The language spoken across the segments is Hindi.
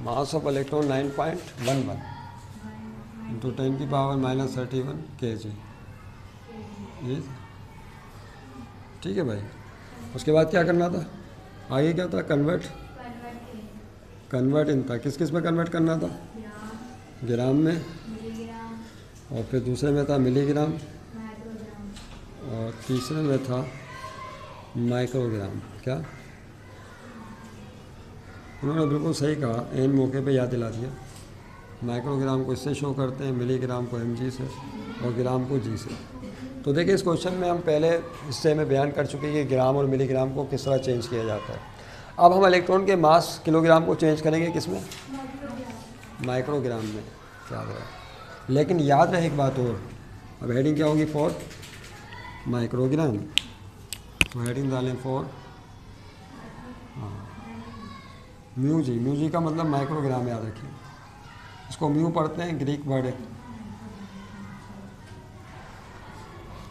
Mass of electron 9.11 into 10⁻31 kg। ये ठीक है भाई। उसके बाद क्या करना था, आगे क्या था, कन्वर्ट इन था, किस किस में कन्वर्ट करना था, ग्राम में, और फिर दूसरे में था मिलीग्राम, और तीसरे में था माइक्रोग्राम। क्या उन्होंने बिल्कुल सही कहा, एन मौके पे याद दिला दिया। माइक्रोग्राम को इससे शो करते हैं, मिलीग्राम को mg से, और ग्राम को g से। तो देखिए इस क्वेश्चन में हम पहले हिस्से में बयान कर चुके हैं कि ग्राम और मिलीग्राम को किस तरह चेंज किया जाता है। अब हम इलेक्ट्रॉन के मास किलोग्राम को चेंज करेंगे किस में, माइक्रोग्राम में, याद रहे। लेकिन याद रहे एक बात और, अब हेडिंग क्या होगी, फॉर माइक्रोग्राम। तो हेडिंग डालें फॉर म्यू जी का मतलब माइक्रोग्राम, याद रखिए। इसको म्यू पढ़ते हैं, ग्रीक वर्ड है,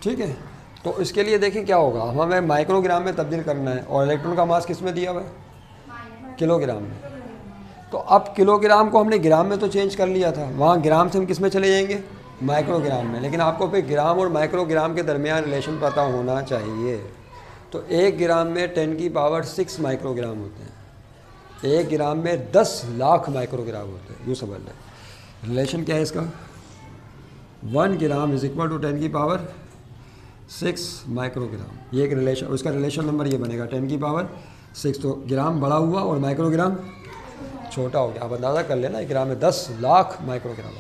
ठीक है। तो इसके लिए देखें क्या होगा, हमें माइक्रोग्राम में तब्दील करना है, और इलेक्ट्रॉन का मास किस में दिया हुआ है, किलोग्राम में। तो अब किलोग्राम को हमने ग्राम में तो चेंज कर लिया था, वहाँ ग्राम से हम किस में चले जाएंगे, माइक्रोग्राम में। लेकिन आपको फिर ग्राम और माइक्रोग्राम के दरमियान रिलेशन पता होना चाहिए। तो 1 ग्राम में 10⁻6 माइक्रोग्राम होते हैं, 1 ग्राम में 10 लाख माइक्रोग्राम होते हैं, यूँ समझ लें। रिलेशन क्या है इसका, 1 gram is equal to 10⁻6 microgram. ये एक रिलेशन, उसका रिलेशन नंबर ये बनेगा 10⁻6। तो ग्राम बड़ा हुआ और माइक्रोग्राम छोटा हो गया। आप अंदाज़ा कर लेना, 1 ग्राम में 10 लाख माइक्रोग्राम।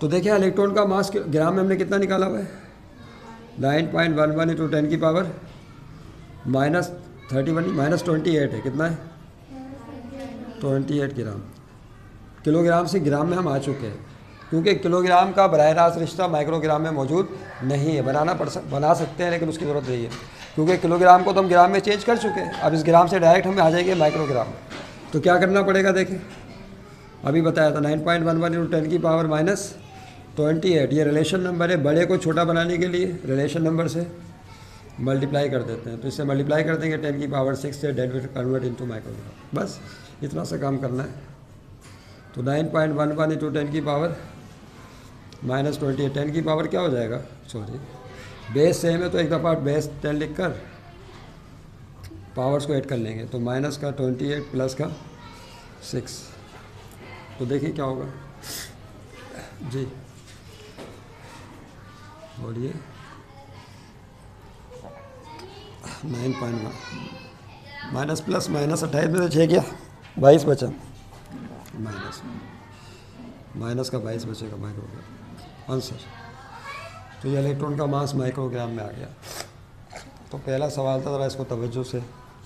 तो देखिए इलेक्ट्रॉन का मास ग्राम में हमने कितना निकाला हुआ है, 9.11 इंटू 10⁻28 है, कितना है 28 ग्राम। किलोग्राम से ग्राम में हम आ चुके हैं, क्योंकि किलोग्राम का बराह रास्त रिश्ता माइक्रोग्राम में मौजूद नहीं है। बना सकते हैं लेकिन उसकी ज़रूरत नहीं है, क्योंकि किलोग्राम को तो हम ग्राम में चेंज कर चुके हैं। अब इस ग्राम से डायरेक्ट हम आ जाएंगे माइक्रोग्राम में। तो क्या करना पड़ेगा, देखें अभी बताया था 9.11 इंटू 10⁻28। ये रिलेशन नंबर है, बड़े को छोटा बनाने के लिए रिलेशन नंबर से मल्टीप्लाई कर देते हैं। तो इससे मल्टीप्लाई कर देंगे 10⁻6 से, that will convert into microgram. बस इतना सा काम करना है। तो 9.11 इंटू 10⁻28, 10 की पावर क्या हो जाएगा, सॉरी बेस सेम है तो एक दफ़ा बेस 10 लिख कर पावर्स को ऐड कर लेंगे। तो माइनस का 28 प्लस का 6। तो देखिए क्या होगा जी, बोलिए। 9.1 माइनस प्लस माइनस 28 में से 6 गया, 22 बचा, माइनस का 22 बचेगा माइक्रोग्राम आंसर। तो ये इलेक्ट्रॉन का मास माइक्रोग्राम में आ गया। तो पहला सवाल था, ज़रा इसको तवज्जो से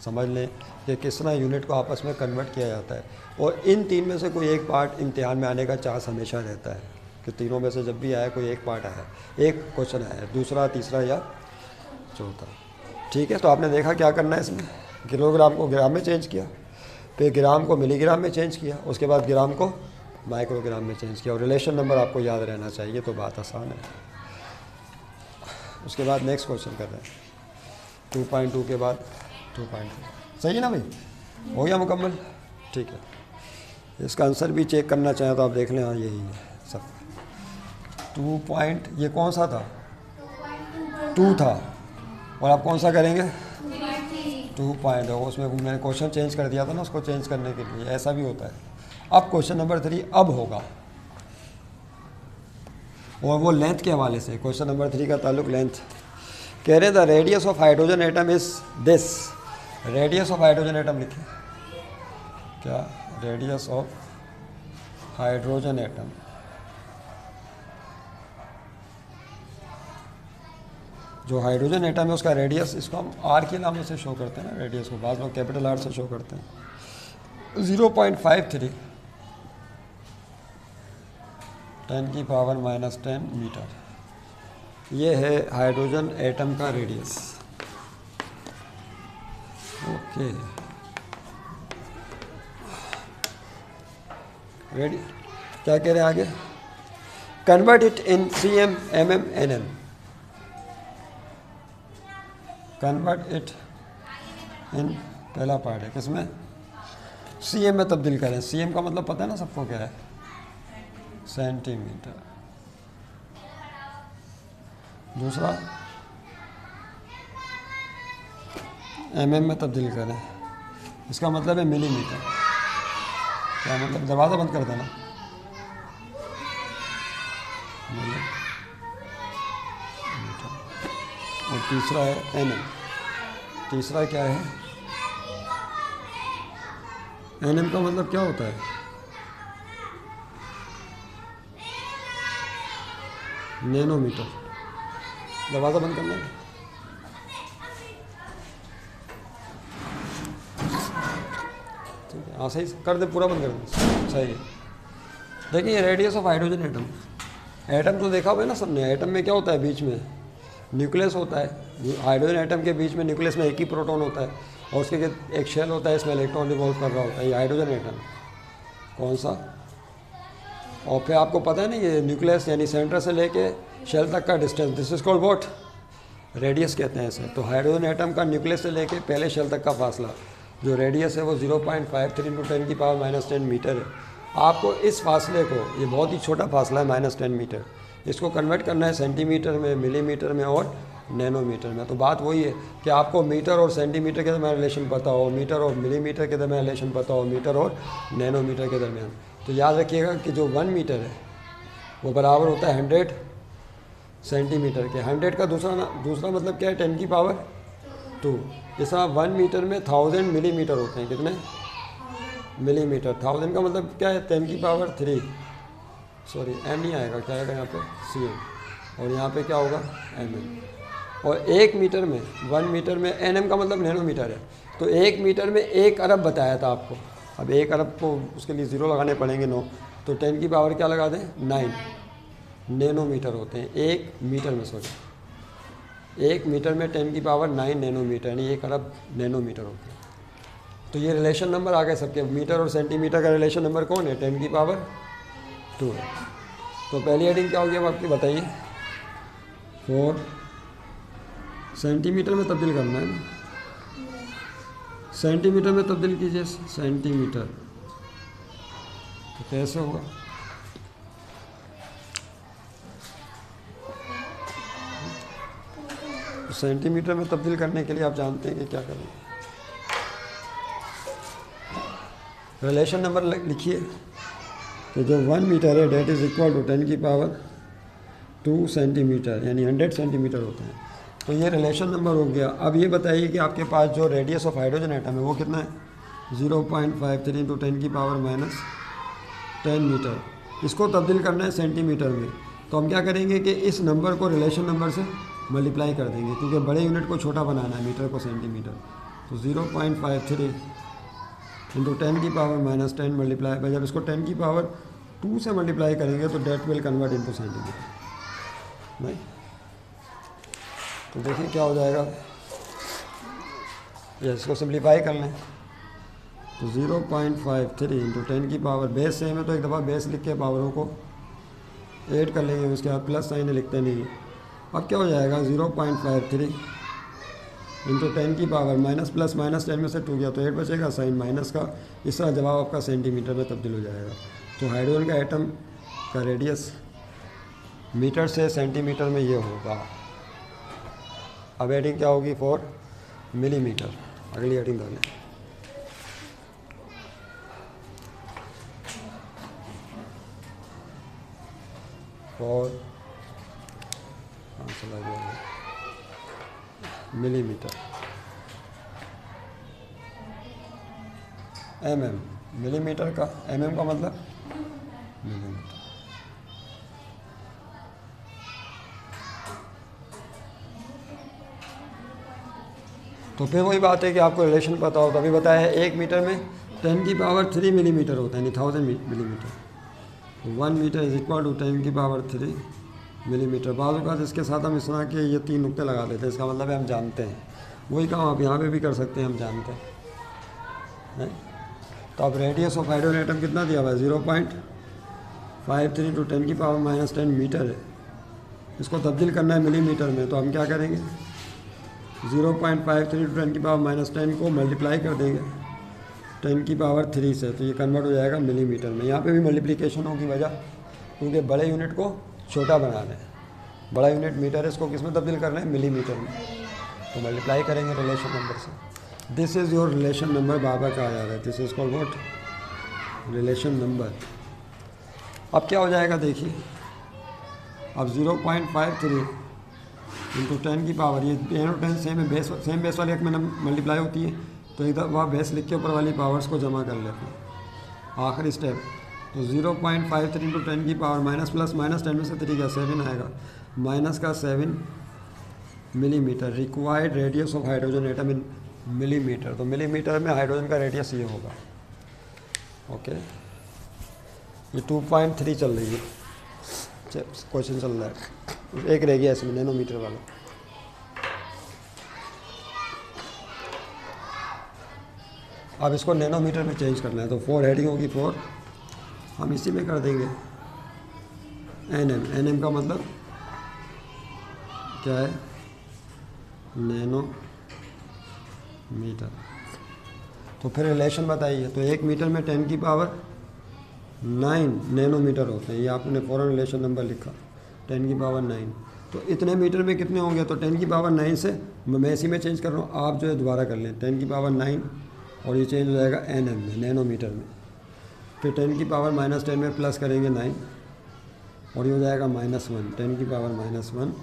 समझ लें कि किस तरह यूनिट को आपस में कन्वर्ट किया जाता है। और इन तीन में से कोई एक पार्ट इम्तिहान में आने का चांस हमेशा रहता है कि तीनों में से जब भी आया कोई एक पार्ट आया, एक क्वेश्चन आया, दूसरा, तीसरा या चौथा, ठीक है। तो आपने देखा क्या करना है इसमें, किलोग्राम को ग्राम में चेंज किया, फिर ग्राम को मिलीग्राम में चेंज किया, उसके बाद ग्राम को माइक्रोग्राम में चेंज किया, और रिलेशन नंबर आपको याद रहना चाहिए। तो बात आसान है। उसके बाद नेक्स्ट क्वेश्चन कर रहे हैं 2.2 के बाद 2.2। सही है ना भाई, हो गया मुकम्मल, ठीक है। इसका आंसर भी चेक करना चाहें तो आप देख लें, हाँ यही है सब। 2 ये कौन सा था, 2 था, और आप कौन सा करेंगे 2 होगा। उसमें मैंने क्वेश्चन चेंज कर दिया था ना, उसको चेंज करने के लिए ऐसा भी होता है। अब क्वेश्चन नंबर 3 अब होगा, और वो लेंथ के हवाले से। क्वेश्चन नंबर 3 का ताल्लुक लेंथ, कह रहे the radius of hydrogen atom is this. Radius of hydrogen atom लिखे, क्या, रेडियस ऑफ हाइड्रोजन एटम, जो हाइड्रोजन एटम है उसका रेडियस, इसको हम आर के नाम से शो करते हैं ना, रेडियस को बाद में कैपिटल आर से शो करते हैं, 0.53 10⁻⁻10 मीटर। ये है हाइड्रोजन एटम का रेडियस। ओके, रेडी, क्या कह रहे हैं आगे, convert it in cm, mm, nm। Convert it in, पहला पार्ट है किसमें, सीएम में तब्दील करें। सीएम का मतलब पता है ना सबको क्या है, सेंटीमीटर। दूसरा एमएम में तब्दील करें, इसका मतलब है मिलीमीटर। क्या मतलब, दरवाज़ा बंद कर देना। और तीसरा है एनएम। तीसरा क्या है, एनएम का मतलब क्या होता है, नैनोमीटर। दरवाज़ा बंद करना है। ठीक है, हाँ सही कर दे, पूरा बंद कर दे, सही है। देखिए radius of hydrogen atom. Atom तो देखा हुआ है ना सबने। एटम में क्या होता है, बीच में न्यूक्लियस होता है। हाइड्रोजन एटम के बीच में न्यूक्लियस में एक ही प्रोटॉन होता है और उसके एक शेल होता है, इसमें इलेक्ट्रॉन रिवॉल्व कर रहा होता है। ये हाइड्रोजन एटम कौन सा। और फिर आपको पता है ना, ये न्यूक्लियस यानी सेंटर से लेके शेल तक का distance, this is called what, radius कहते हैं इसे। तो हाइड्रोजन एटम का न्यूक्लियस से लेके पहले शेल तक का फासला जो रेडियस है वो 0.53 × 10⁻⁻10 मीटर है। आपको इस फासले को, ये बहुत ही छोटा फासला है -10 मीटर, इसको कन्वर्ट करना है सेंटीमीटर में, मिलीमीटर में और नैनोमीटर में। तो बात वही है कि आपको मीटर और सेंटीमीटर के दरमियान रिलेशन पता हो, मीटर और मिलीमीटर के दरमियान रिलेशन पता हो, मीटर और नैनोमीटर के दरमियान। तो याद रखिएगा कि जो 1 मीटर है वो बराबर होता है 100 सेंटीमीटर के। 100 का दूसरा मतलब क्या है, 10⁻²। इस तरह 1 मीटर में 1000 मिलीमीटर होते हैं। कितने मिलीमीटर। 1000 का मतलब क्या है, 10⁻3। सॉरी एम नहीं आएगा, क्या आएगा यहाँ पे, cm। और यहाँ पे क्या होगा, mm। और 1 मीटर में, 1 मीटर में, nm का मतलब नैनोमीटर है। तो 1 मीटर में 1 अरब बताया था आपको। अब 1 अरब को उसके लिए 0 लगाने पड़ेंगे, 9। तो 10 की पावर क्या लगा दें, 9 नैनोमीटर होते हैं 1 मीटर में। सॉरी 1 मीटर में 10 की पावर 9 नैनोमीटर, यानी 1 अरब नैनोमीटर होते हैं। तो ये रिलेशन नंबर आ गए सबके। मीटर और सेंटीमीटर का रिलेशन नंबर कौन है, 10 की पावर 2 है। तो पहली हेडिंग क्या होगी अब आपकी बताइए, 4 सेंटीमीटर में तब्दील करना है ना, सेंटीमीटर में तब्दील कीजिए, सेंटीमीटर। तो कैसे होगा, तो सेंटीमीटर में तब्दील करने के लिए आप जानते हैं कि क्या करें। रिलेशन नंबर लिखिए कि जो 1 मीटर है डेट इज़ इक्वल टू 10 की पावर 2 सेंटीमीटर, यानी 100 सेंटीमीटर होते हैं। तो ये रिलेशन नंबर हो गया। अब ये बताइए कि आपके पास जो रेडियस ऑफ हाइड्रोजन एटम है वो कितना है, 0.53 × 10 की पावर -10 मीटर। इसको तब्दील करना है सेंटीमीटर में। तो हम क्या करेंगे कि इस नंबर को रिलेशन नंबर से मल्टीप्लाई कर देंगे, क्योंकि बड़े यूनिट को छोटा बनाना है, मीटर को सेंटीमीटर। तो 0.53 × 10 की पावर -10 मल्टीप्लाई बाय, जब इसको 10 की पावर 2 से मल्टीप्लाई करेंगे तो that will convert into centimetre. नहीं तो देखिए क्या हो जाएगा, ये इसको सिंप्लीफाई कर लें तो 0.53 × 10 की पावर, बेस सेम है तो एक दफ़ा बेस लिख के पावरों को ऐड कर लेंगे, उसके बाद प्लस साइन लिखते नहीं। अब क्या हो जाएगा, 0.53 × 10 की पावर माइनस प्लस माइनस 10 में से 2 गया तो 8 बचेगा, साइन माइनस का। इस तरह जवाब आपका सेंटीमीटर में तब्दील हो जाएगा। तो हाइड्रोजन का एटम का रेडियस मीटर से सेंटीमीटर में ये होगा। अब हेडिंग क्या होगी, 4 मिलीमीटर। अगली हेडिंग डालें, और चला गया मिलीमीटर। mm, मिलीमीटर का mm का मतलब मिलीमीटर। तो फिर वही बात है कि आपको रिलेशन पता हो। तो अभी बताया है 1 मीटर में 10 की पावर 3 मिलीमीटर होता है, यानी 1000 millimetre. 1 metre is equal to 10 की पावर 3 मिलीमीटर। बाद बात इसके साथ हम इस तरह के ये 3 नुक्ते लगा देते हैं, इसका मतलब है हम जानते हैं। वही काम आप यहाँ पे भी कर सकते हैं, हम जानते हैं। तो अब रेडियस ऑफ हाइड्रोजन एटम कितना दिया हुआ है, 0.53 × 10 की पावर -10 मीटर है। इसको तब्दील करना है मिलीमीटर में। तो हम क्या करेंगे, 0.53 × 10 की पावर -10 को मल्टीप्लाई कर देंगे 10 की पावर 3 से, तो ये कन्वर्ट हो जाएगा मिलीमीटर में। यहाँ पे भी मल्टीप्लिकेशन होगी, वजह क्योंकि बड़े यूनिट को छोटा बनाना है। बड़ा यूनिट मीटर है, इसको किस में तब्दील करना है, मिलीमीटर में। तो मल्टीप्लाई करेंगे रिलेशन नंबर से। This is your relation number, बाबा कहा जा रहा है। This is called what, relation number. अब क्या हो जाएगा देखिए, अब 0.53 इंटू 10 की पावर, ये 10 सेम है, सेम बेस वाली एक में मल्टीप्लाई होती है, तो इधर वह बेस लिख के ऊपर वाली पावर्स को जमा कर लेते हैं। आखिरी स्टेप, तो 0.53 इंटू 10 की पावर माइनस प्लस माइनस 10 में से 3 का 7 आएगा, माइनस का 7 millimetre. Required radius of hydrogen atom in millimetre, तो मिलीमीटर में हाइड्रोजन का रेडियस ये होगा। ओके, ये 2.3 चल रही है, क्वेश्चन चल रहा है, एक रह गया इसमें नैनोमीटर वाला। अब इसको नैनोमीटर में चेंज करना है, तो 4 हेडिंग होगी 4, हम इसी में कर देंगे एन एम का मतलब क्या है, नैनोमीटर। तो फिर रिलेशन बताइए, तो 1 मीटर में 10 की पावर 9 नैनोमीटर होते हैं। ये आपने फ़ौरन रिलेशन नंबर लिखा, 10 की पावर 9, तो इतने मीटर में कितने होंगे, तो 10 की पावर 9 से मैं इसी में चेंज कर रहा हूँ, आप जो है दोबारा कर लें, 10 की पावर 9 और ये चेंज हो जाएगा एन एम में, नैनोमीटर में। फिर 10 की पावर -10 में प्लस करेंगे 9 और ये हो जाएगा -1, 10 की पावर -1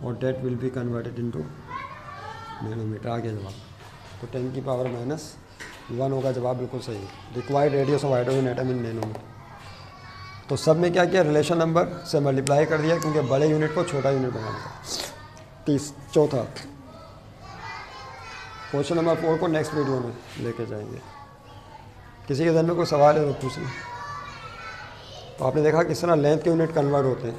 और that will be converted into nanometre. आ गया जवाब, तो 10 की पावर -1 होगा जवाब, बिल्कुल सही। Required radius of hydrogen atom in nanometre. तो सब में क्या किया, रिलेशन नंबर से मल्टीप्लाई कर दिया, क्योंकि बड़े यूनिट को छोटा यूनिट बनाना था। चौथा क्वेश्चन नंबर 4 को नेक्स्ट वीडियो में लेके जाएंगे। किसी के ज़हन में कोई सवाल है तो पूछ लें। तो आपने देखा किस तरह लेंथ के यूनिट कन्वर्ट होते हैं।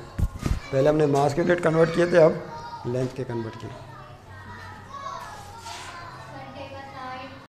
पहले हमने मास के यूनिट कन्वर्ट किए थे, अब लेंथ के कन्वर्ट किए।